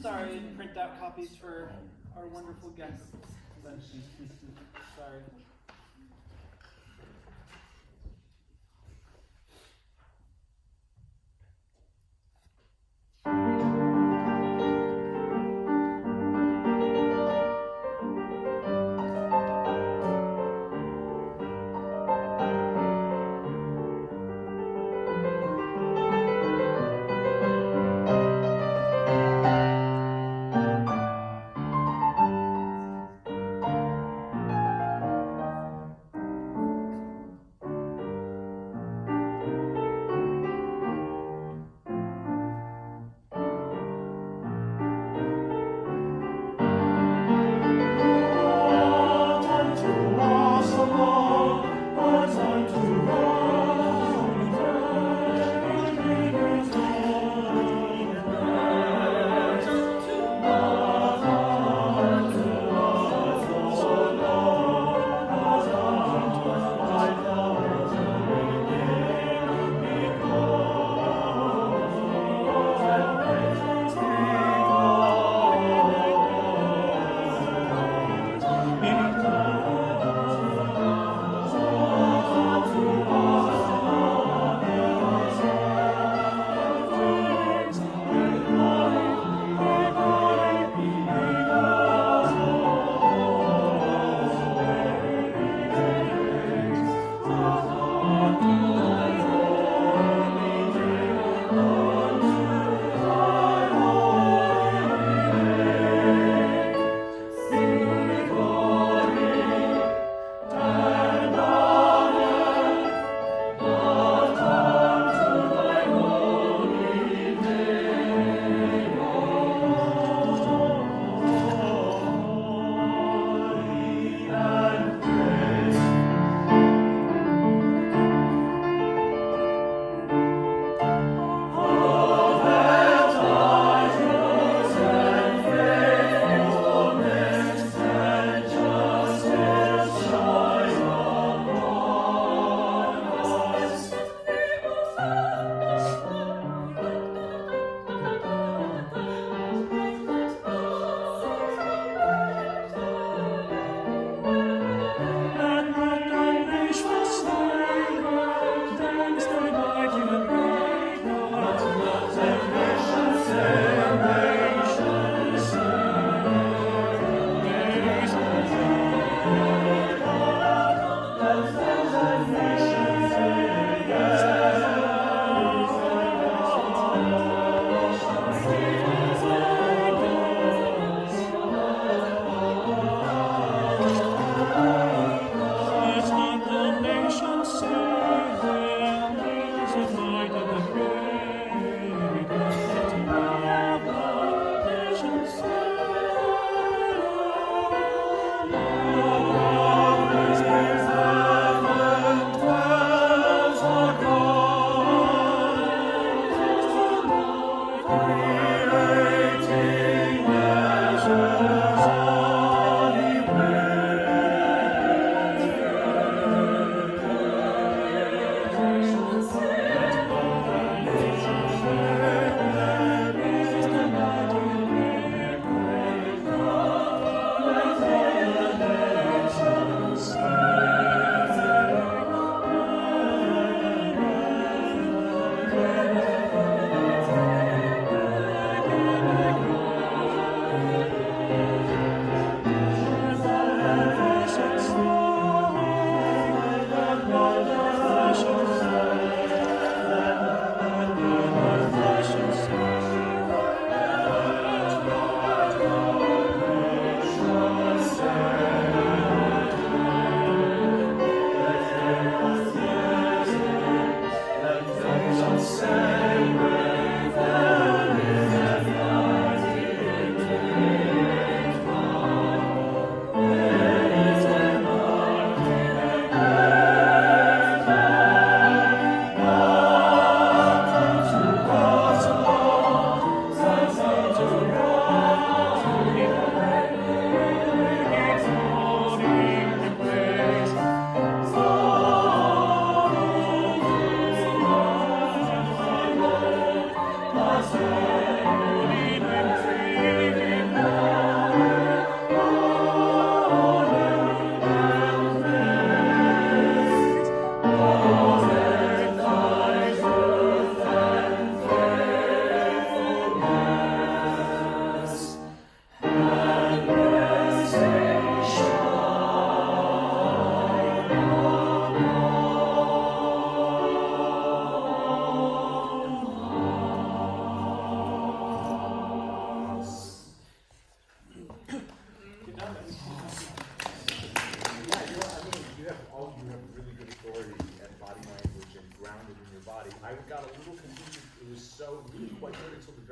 Sorry, I didn't print out copies for our wonderful guests. But sorry.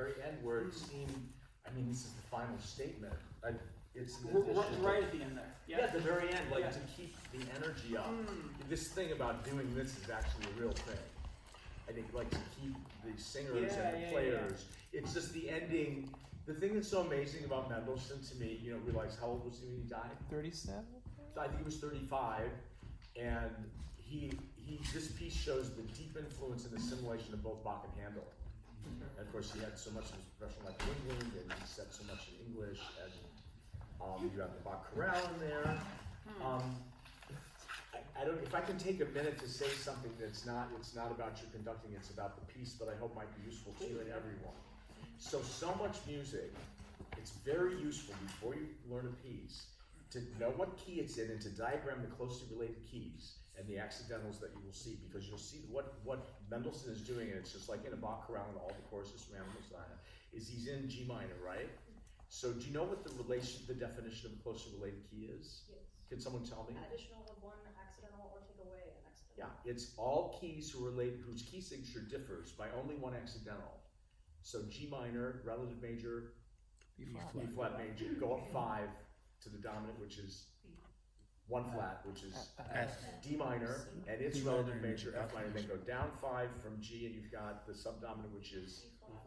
very end where it seemed, I mean, this is the final statement. It's an We're addition. right at the end there. Yeah, at the very end, like Yeah. to keep the energy up. This thing about doing this is actually a real thing. I think like to keep the singers and the players. It's just the ending. The thing that's so amazing about Mendelssohn to me, you know, realize how old was he when he died? 37? I think he was 35, and this piece shows the deep influence and assimilation of both Bach and Handel. And of course, he had so much of his professional life in England, and he said so much in English, and you have the Bach chorale in there. I don't. If I can take a minute to say something that's not, it's not about your conducting, it's about the piece, but I hope might be useful to you and everyone. So much music, it's very useful before you learn a piece to know what key it's in and to diagram the closely related keys and the accidentals that you will see, because you'll see what Mendelssohn is doing, and it's just like in a Bach chorale and all the choruses around Messiah, is he's in G minor, right? So do you know what the definition of a closely related key is? Yes. Can someone tell me? Additional of one accidental or take away an accidental. Yeah, it's all keys whose key signature differs by only one accidental. So G minor, relative major, B B flat major, go up 5 to the dominant, which is 1 flat, which is D minor, and its relative major, F minor, then go down 5 from G, and you've got the subdominant, which is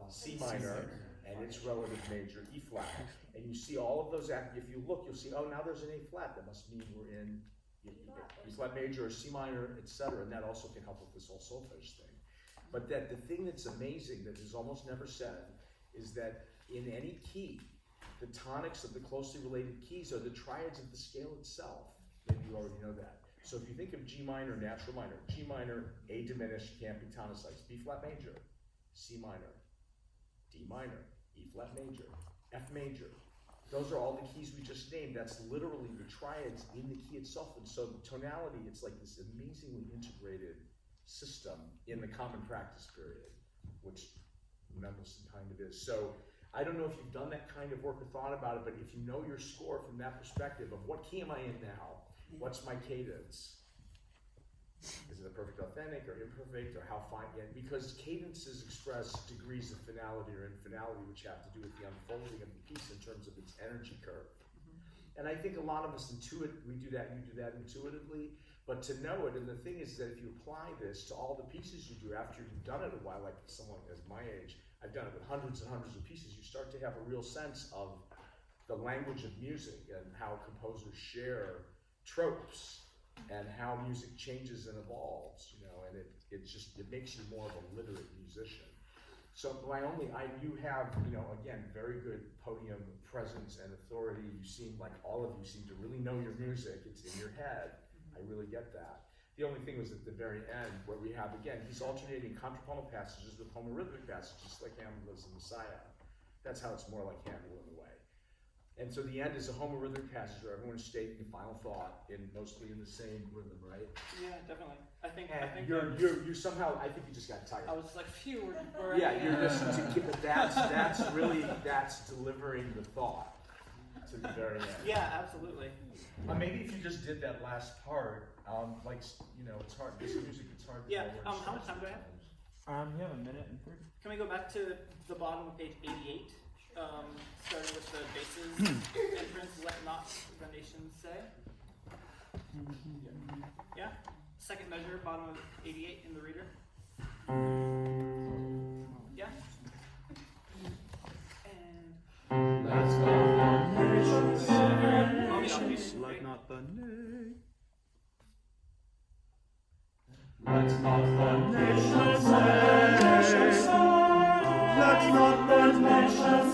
C minor, and its relative major, E flat. And you see all of those, if you look, you'll see, oh, now there's an A flat, that must mean we're in E flat major or C minor, etc. And that also can help with this whole solfege thing. But that the thing that's amazing that is almost never said is that in any key, the tonics of the closely related keys are the triads of the scale itself. Maybe you already know that. So if you think of G minor, natural minor, G minor, A diminished, can't be tonicized, B flat major, C minor, D minor, E flat major, F major. Those are all the keys we just named. That's literally the triads in the key itself. And so the tonality, it's like this amazingly integrated system in the common practice period, which Mendelssohn kind of is. So I don't know if you've done that kind of work or thought about it, but if you know your score from that perspective of what key am I in now, what's my cadence? Is it a perfect authentic or imperfect, or how fine? Yeah, because cadences express degrees of finality or infinality, which have to do with the unfolding of the piece in terms of its energy curve. And I think a lot of us we do that, you do that intuitively, but to know it, and the thing is that if you apply this to all the pieces you do after you've done it a while, like someone as my age, I've done it with hundreds and hundreds of pieces, you start to have a real sense of the language of music and how composers share tropes and how music changes and evolves, you know, and it makes you more of a literate musician. So you have, you know, again, very good podium presence and authority. You seem like all of you seem to really know your music. It's in your head. I really get that. The only thing was at the very end where we have, again, he's alternating contrapuntal passages with homorhythmic passages like Handel does in Messiah. That's how it's more like Handel in a way. And so the end is a homorhythmic passage where everyone's stating a final thought mostly in the same rhythm, right? Yeah, definitely. I think you somehow, I think you just got tired. I was like, phew, we're Yeah, you're listening to, but that's delivering the thought to the very end. Yeah, absolutely. Maybe if you just did that last part, like, you know, it's hard, this music, it's hard to Yeah, know where it how much starts time do I have? You have a minute and 30. Can we go back to the bottom of page 88, starting with the basses, entrance, let not the nations say? Yeah? Second measure, bottom of 88 in the reader. Yeah? And Let's not the nations say. let not the nation. Let not the nations say, let not the nations